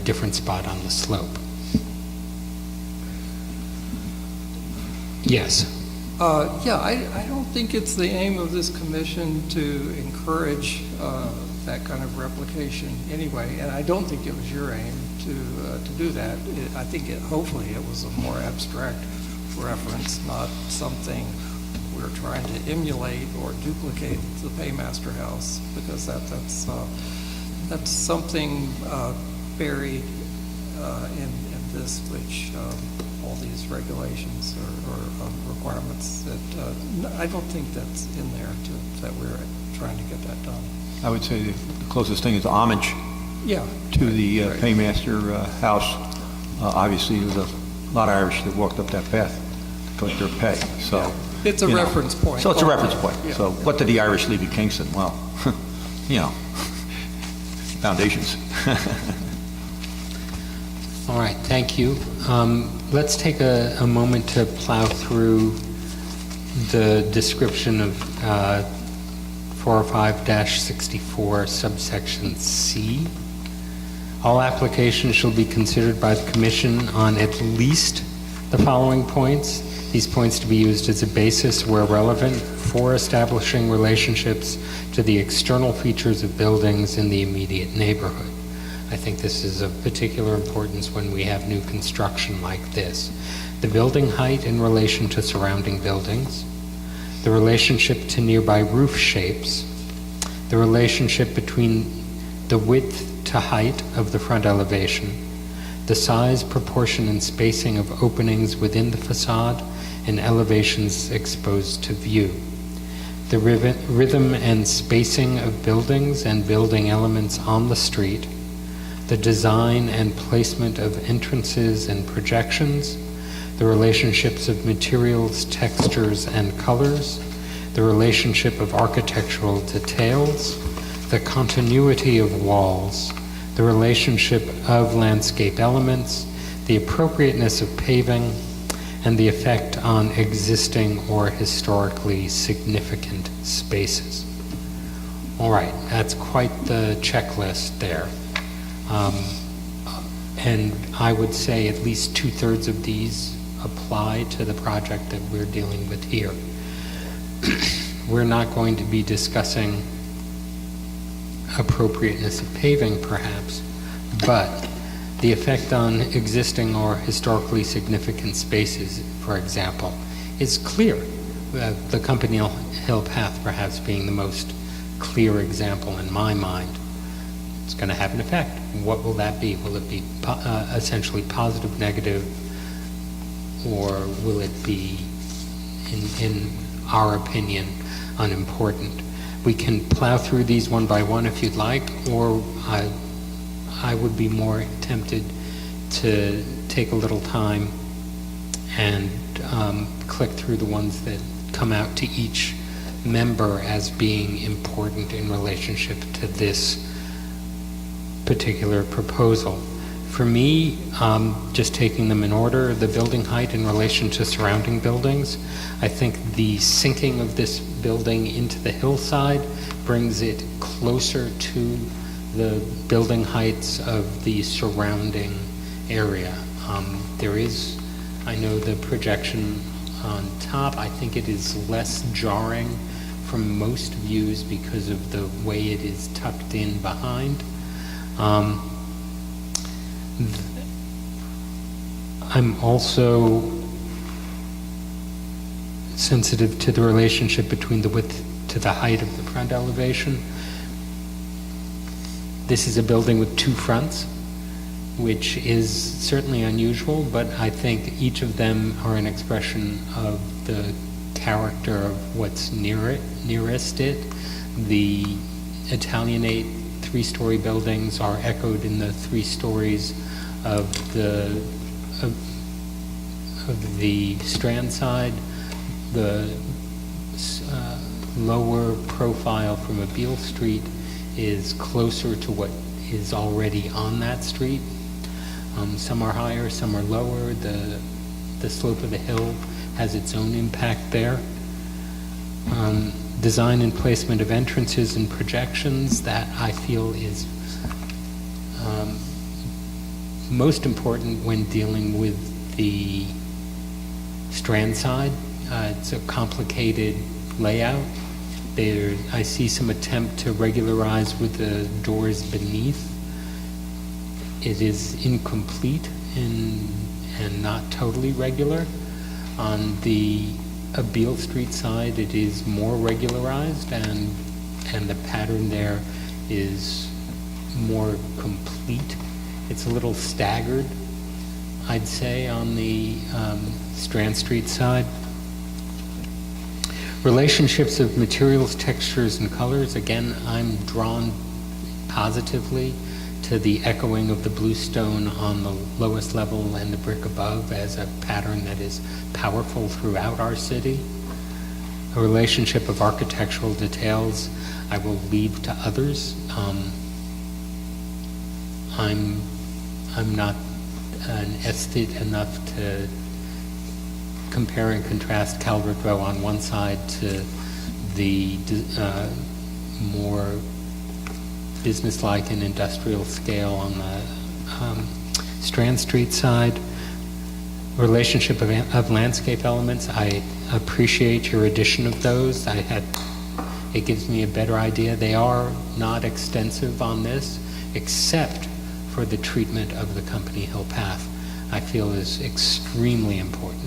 different spot on the slope. Yes. Yeah, I don't think it's the aim of this commission to encourage that kind of replication anyway, and I don't think it was your aim to do that. I think hopefully it was a more abstract reference, not something we're trying to emulate or duplicate the Paymaster House, because that's something buried in this, which all these regulations or requirements that I don't think that's in there that we're trying to get that done. I would say the closest thing is homage to the right. Paymaster House. Obviously, there was a lot of Irish that walked up that path to collect their pay. So it's a reference point. So it's a reference point. Yeah. So what did the Irish leave in Kingston? Well, foundations. All right, thank you. Let's take a moment to plow through the description of 405-64 subsection C. All applications shall be considered by the Commission on at least the following points. These points to be used as a basis, where relevant, for establishing relationships to the external features of buildings in the immediate neighborhood. I think this is of particular importance when we have new construction like this. The building height in relation to surrounding buildings, the relationship to nearby roof shapes, the relationship between the width to height of the front elevation, the size, proportion, and spacing of openings within the facade and elevations exposed to view, the rhythm and spacing of buildings and building elements on the street, the design and placement of entrances and projections, the relationships of materials, textures, and colors, the relationship of architectural details, the continuity of walls, the relationship of landscape elements, the appropriateness of paving, and the effect on existing or historically significant spaces. All right, that's quite the checklist there. And I would say at least 2/3 of these apply to the project that we're dealing with here. We're not going to be discussing appropriateness of paving, perhaps, but the effect on existing or historically significant spaces, for example, is clear. The Company Hill Path perhaps being the most clear example in my mind. It's going to have an effect. What will that be? Will it be essentially positive, negative, or will it be, in our opinion, unimportant? We can plow through these one by one if you'd like, or I would be more tempted to take a little time and click through the ones that come out to each member as being important in relationship to this particular proposal. For me, just taking them in order, the building height in relation to surrounding buildings, I think the sinking of this building into the hillside brings it closer to the building heights of the surrounding area. There is, I know, the projection on top. I think it is less jarring from most views because of the way it is tucked in behind. I'm also sensitive to the relationship between the width to the height of the front elevation. This is a building with 2 fronts, which is certainly unusual, but I think each of them are an expression of the character of what's nearest it. The Italianate 3-story buildings are echoed in the 3 stories of the Strand side. The lower profile from Abeele Street is closer to what is already on that street. Some are higher, some are lower. The slope of the hill has its own impact there. Design and placement of entrances and projections, that I feel is most important when dealing with the Strand side. It's a complicated layout. I see some attempt to regularize with the doors beneath. It is incomplete and not totally regular. On the Beale Street side, it is more regularized, and the pattern there is more complete. It's a little staggered, I'd say, on the Strand Street side. Relationships of materials, textures, and colors. Again, I'm drawn positively to the echoing of the bluestone on the lowest level and the brick above as a pattern that is powerful throughout our city. A relationship of architectural details I will leave to others. I'm not an aesthete enough to compare and contrast Calvert Row on one side to the more businesslike and industrial scale on the Strand Street side. Relationship of landscape elements, I appreciate your addition of those. It gives me a better idea. They are not extensive on this, except for the treatment of the Company Hill Path, I feel is extremely important.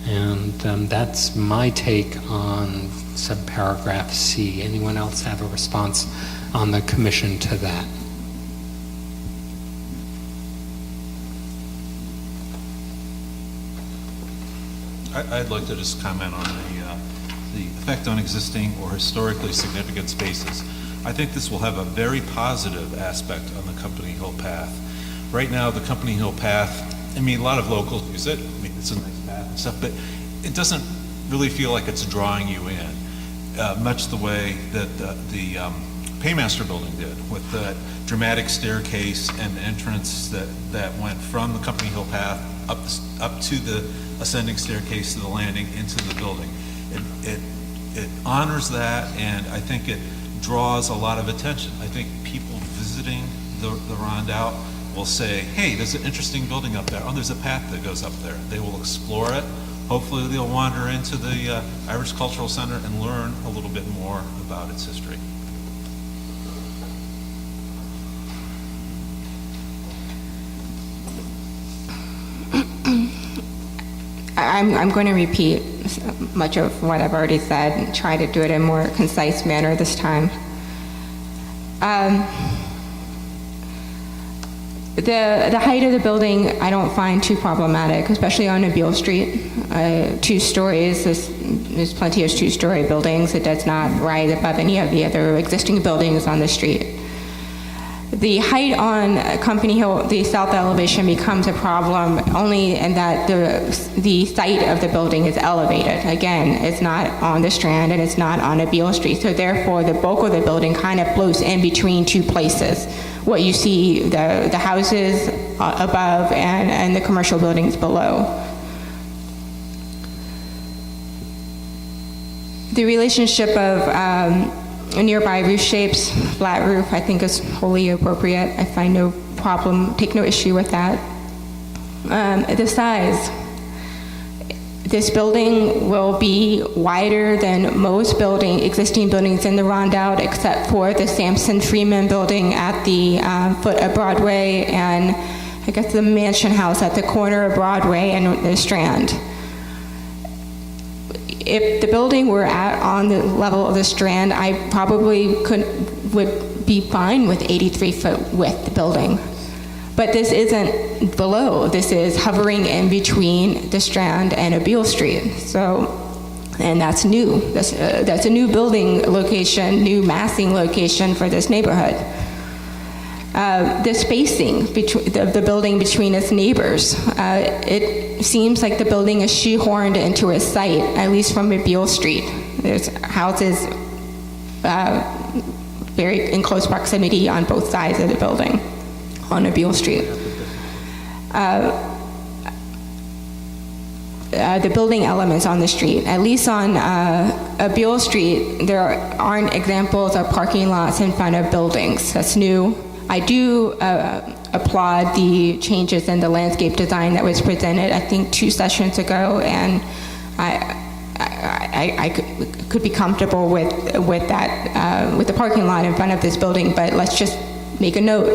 And that's my take on subparagraph C. Anyone else have a response on the commission to that? I'd like to just comment on the effect on existing or historically significant spaces. I think this will have a very positive aspect on the Company Hill Path. Right now, the Company Hill Path, I mean, a lot of locals use it. I mean, it's a nice path and stuff, but it doesn't really feel like it's drawing you in, much the way that the Paymaster building did, with the dramatic staircase and entrance that went from the Company Hill Path up to the ascending staircase to the landing into the building. It honors that, and I think it draws a lot of attention. I think people visiting the Rondout will say, hey, there's an interesting building up there. Oh, there's a path that goes up there. They will explore it. Hopefully they'll wander into the Irish Cultural Center and learn a little bit more about its history. I'm going to repeat much of what I've already said and try to do it in a more concise manner this time. The height of the building I don't find too problematic, especially on Beale Street. 2 stories, there's plenty of 2-story buildings. It does not rise above any of the other existing buildings on the street. The height on Company Hill, the south elevation, becomes a problem only in that the site of the building is elevated. Again, it's not on the Strand and it's not on Beale Street, so therefore the bulk of the building kind of floats in between 2 places. What you see, the houses above and the commercial buildings below. The relationship of nearby roof shapes, flat roof, I think is wholly appropriate. I find no problem, take no issue with that. The size. This building will be wider than most existing buildings in the Rondout, except for the Sampson Freeman building at the foot of Broadway, and I guess the Mansion House at the corner of Broadway and the Strand. If the building were on the level of the Strand, I probably would be fine with 83-foot width building. But this isn't below. This is hovering in between the Strand and Beale Street. So, and that's new. That's a new building location, new massing location for this neighborhood. The spacing between the building between its neighbors, it seems like the building is shoehorned into a site, at least from Beale Street. There's houses very in close proximity on both sides of the building on Beale Street. The building elements on the street, at least on Beale Street, there aren't examples of parking lots in front of buildings. That's new. applaud the changes in the landscape design that was presented, I think, 2 sessions ago, and I could be comfortable with that, with the parking lot in front of this building, but let's just make a note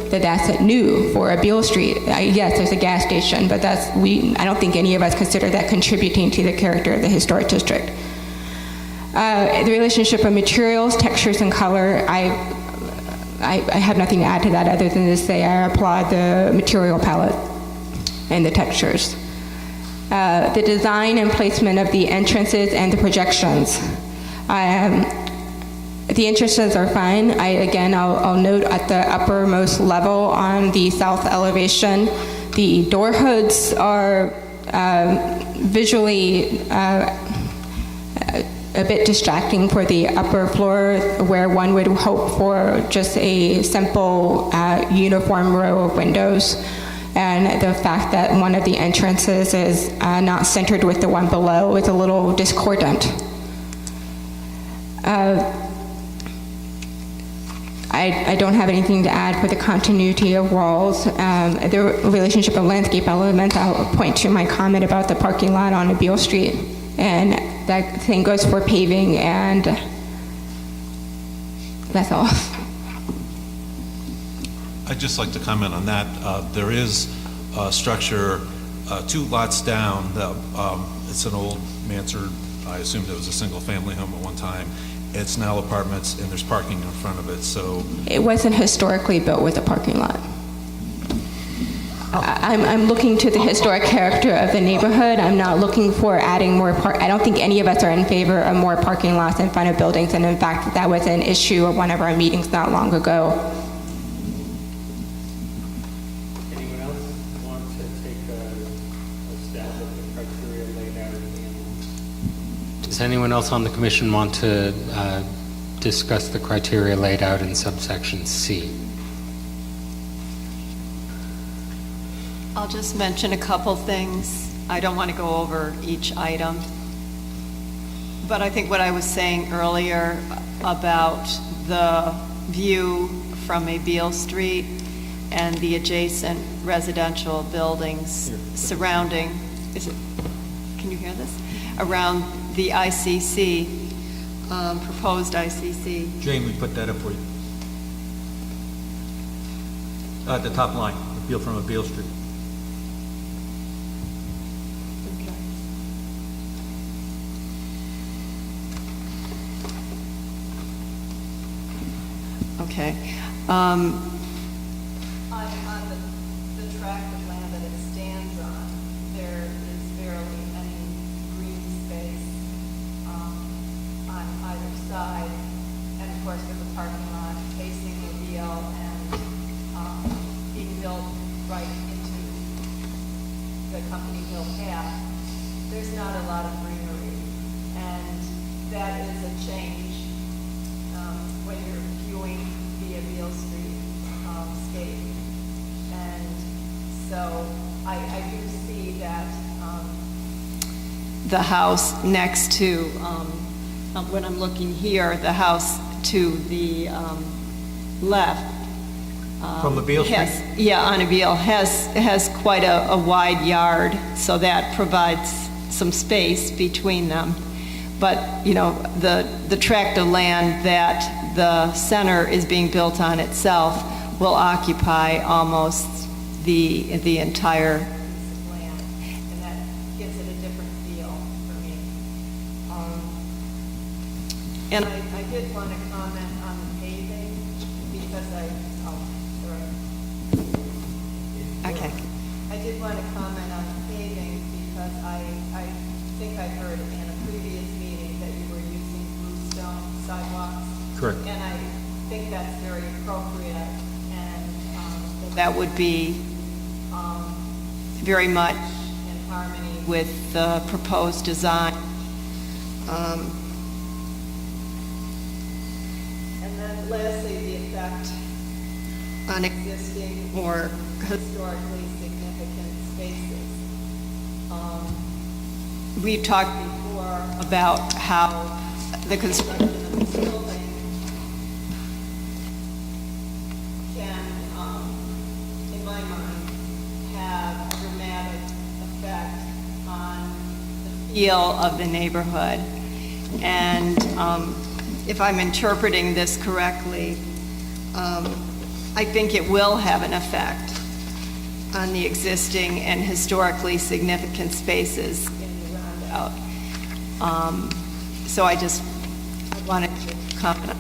that that's new for a Beale Street. Yes, there's a gas station, but I don't think any of us consider that contributing to the character of the historic district. The relationship of materials, textures, and color, I have nothing to add to that other than to say I applaud the material palette and the textures. The design and placement of the entrances and the projections. The entrances are fine. I'll note at the uppermost level on the south elevation, the door hoods are visually a bit distracting for the upper floor, where one would hope for just a simple uniform row of windows. And the fact that one of the entrances is not centered with the one below is a little discordant. I don't have anything to add for the continuity of walls. The relationship of landscape elements, I'll point to my comment about the parking lot on Beale Street. And that same goes for paving, and that's all. I'd just like to comment on that. There is a structure 2 lots down. It's an old mansard. I assumed it was a single-family home at one time. It's now apartments, and there's parking in front of it, so... It wasn't historically built with a parking lot. I'm looking to the historic character of the neighborhood. I'm not looking for adding more I don't think any of us are in favor of more parking lots in front of buildings, and in fact, that was an issue at one of our meetings not long ago. Anyone else want to take a stab at the criteria laid out? Does anyone else on the commission want to discuss the criteria laid out in subsection C? I'll just mention a couple things. I don't want to go over each item. But I think what I was saying earlier about the view from a Beale Street and the adjacent residential buildings surrounding, can you hear this? Around the ICC, proposed ICC. Jane, we put that up for you. The top line, Beale from a Beale Street. Okay. On the tract of land that it stands on, there is barely any green space on either side. And of course, with the parking lot facing the Beale and being built right into the Company Hill path, there's not a lot of greenery. And that is a change when you're viewing via Beale Street scape. And so I do see that the house next to, when I'm looking here, the house to the left. From the Beale Street? Yeah, on a Beale, has quite a wide yard, so that provides some space between them. But, you know, the tract of land that the center is being built on itself will occupy almost the entire piece of land, and that gives it a different feel for me. And I did want to comment on the paving, because okay. I did want to comment on the paving because I think I heard in a previous meeting that you were using bluestone sidewalks. Correct. And I think that's very appropriate, and that would be very much in harmony with the proposed design. And then lastly, the effect on existing or historically significant spaces. We've talked before about how the construction of this building can my mind, have a dramatic effect on the feel of the neighborhood. And if I'm interpreting this correctly, I think it will have an effect on the existing and historically significant spaces in the roundabout. So I wanted to comment on.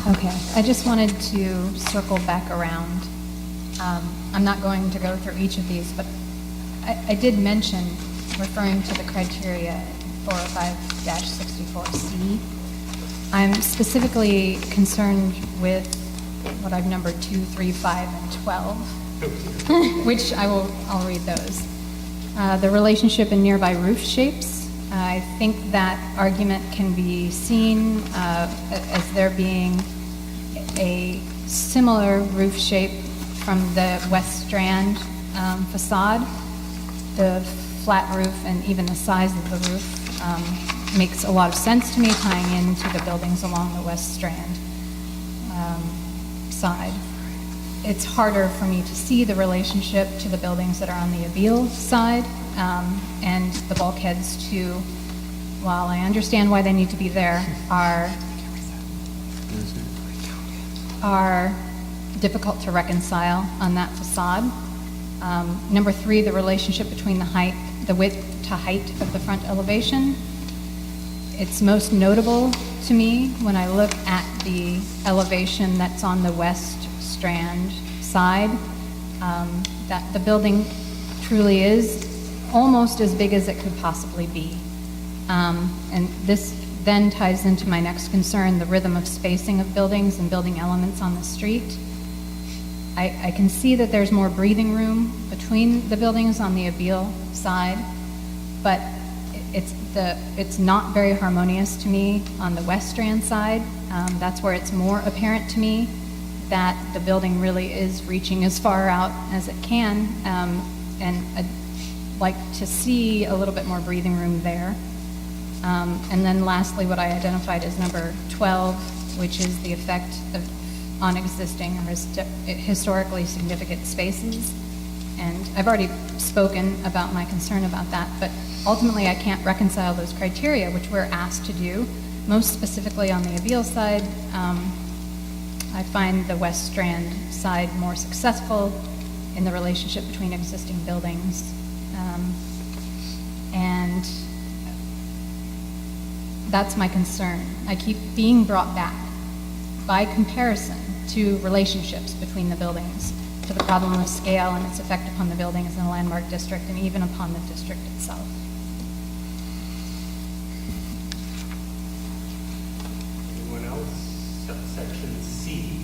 Okay, I just wanted to circle back around. I'm not going to go through each of these, but I did mention, referring to the criteria in 405-64C, I'm specifically concerned with what I've numbered 2, 3, 5, and 12, which I'll read those. The relationship in nearby roof shapes. I think that argument can be seen as there being a similar roof shape from the West Strand facade. The flat roof and even the size of the roof makes a lot of sense to me, tying into the buildings along the West Strand side. It's harder for me to see the relationship to the buildings that are on the Abele side, and the bulkheads too, while I understand why they need to be there, are difficult to reconcile on that facade. Number 3, the relationship between the width to height of the front elevation. It's most notable to me when I look at the elevation that's on the West Strand side, that the building truly is almost as big as it could possibly be. And this then ties into my next concern, the rhythm of spacing of buildings and building elements on the street. I can see that there's more breathing room between the buildings on the Abele side, but it's not very harmonious to me on the West Strand side. That's where it's more apparent to me that the building really is reaching as far out as it can, and I'd like to see a little bit more breathing room there. And then lastly, what I identified as number 12, which is the effect on existing or historically significant spaces. And I've already spoken about my concern about that, but ultimately I can't reconcile those criteria, which we're asked to do. Most specifically on the Abele side, I find the West Strand side more successful in the relationship between existing buildings. And that's my concern. I keep being brought back by comparison to relationships between the buildings, to the problem of scale and its effect upon the buildings in the landmark district and even upon the district itself. Anyone else? Subsection C.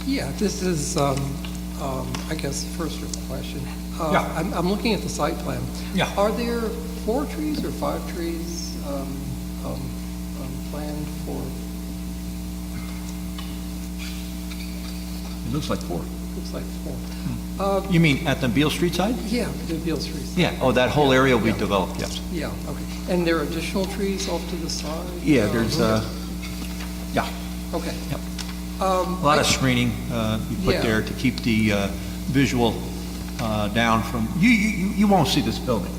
Yeah, this is, I guess, first question. Yeah. I'm looking at the site plan. Yeah. Are there 4 trees or 5 trees planned for? It looks like 4. Looks like 4. You mean at the Beale Street side? Yeah, the Beale Street. Yeah, oh, that whole area will be Yeah. developed, yes. Yeah, okay. And there are additional trees off to the side? Yeah, there's, yeah, Okay. yep. A lot of screening you put Yeah. there to keep the visual down from, you won't see this building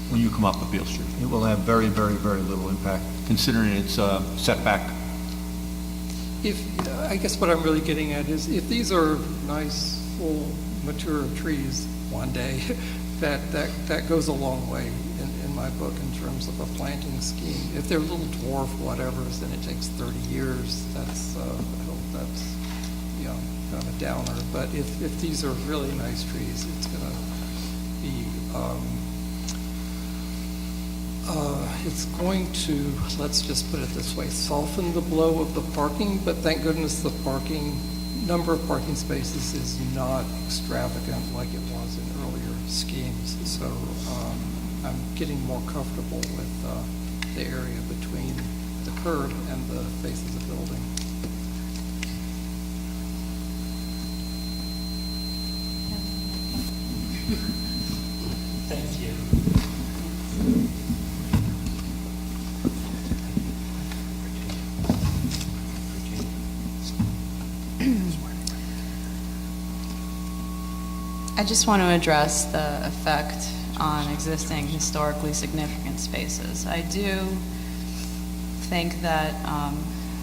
when you come up Beale Street. It will have very, very, very little impact, considering its setback. I guess what I'm really getting at is if these are nice, full, mature trees one day, that goes a long way in my book in terms of a planting scheme. If they're little dwarf whatevers, then it takes 30 years. That's kind of a downer. But if these are really nice trees, it's going to be it's going to, let's just put it this way, soften the blow of the parking, but thank goodness the number of parking spaces is not extravagant like it was in earlier schemes. So I'm getting more comfortable with the area between the curb and the face of the building. Thank you. I just want to address the effect on existing historically significant spaces. I do think that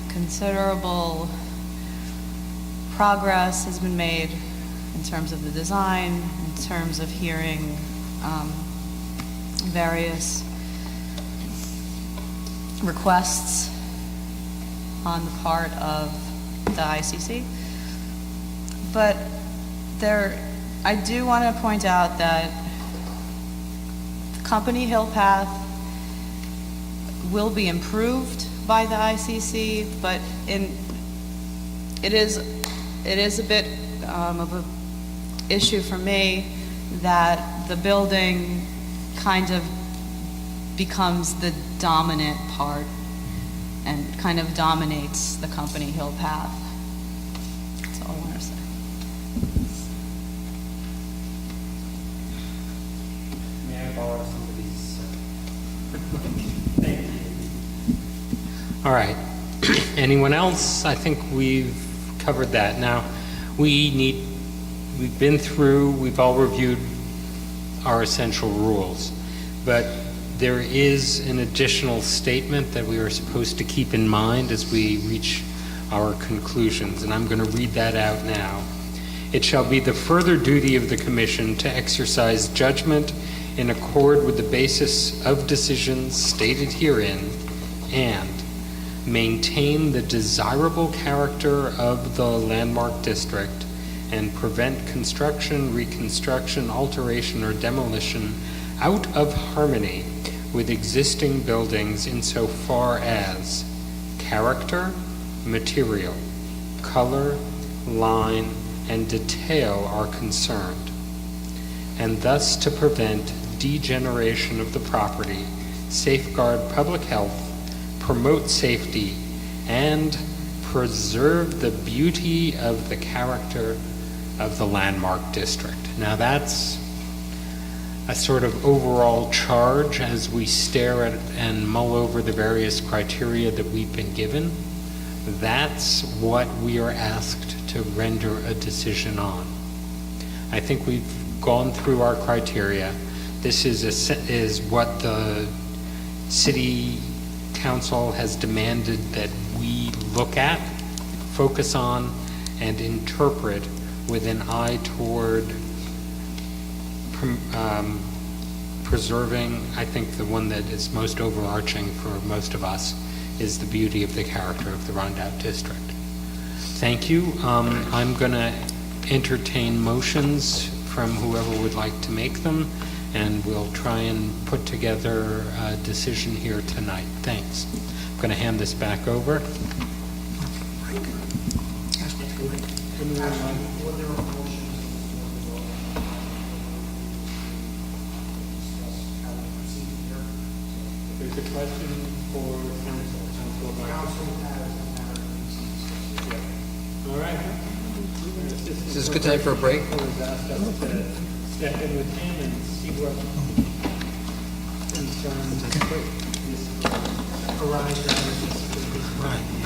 considerable progress has been made in terms of the design, in terms of hearing various requests on the part of the ICC. But I do want to point out that the Company Hill Path will be improved by the ICC, but it is a bit of an issue for me that the building kind of becomes the dominant part and kind of dominates the Company Hill Path. That's all I want to say. May I borrow somebody's? Thank you. All right. Anyone else? I think we've covered that. Now, we've been through, we've all reviewed our essential rules, but there is an additional statement that we are supposed to keep in mind as we reach our conclusions, and I'm going to read that out now. It shall be the further duty of the Commission to exercise judgment in accord with the basis of decisions stated herein and maintain the desirable character of the landmark district and prevent construction, reconstruction, alteration, or demolition out of harmony with existing buildings insofar as character, material, color, line, and detail are concerned, and thus to prevent degeneration of the property, safeguard public health, promote safety, and preserve the beauty of the character of the landmark district. Now that's a sort of overall charge as we stare at and mull over the various criteria that we've been given. That's what we are asked to render a decision on. I think we've gone through our criteria. This is what the City Council has demanded that we look at, focus on, and interpret with an eye toward preserving. I think the one that is most overarching for most of us is the beauty of the character of the Rondout District. Thank you. I'm going to entertain motions from whoever would like to make them, and we'll try and put together a decision here tonight. Thanks. I'm going to hand this back over. There's a question for council. All right. Is this a good time for a break? Step in with him and see what concerns arise out of this.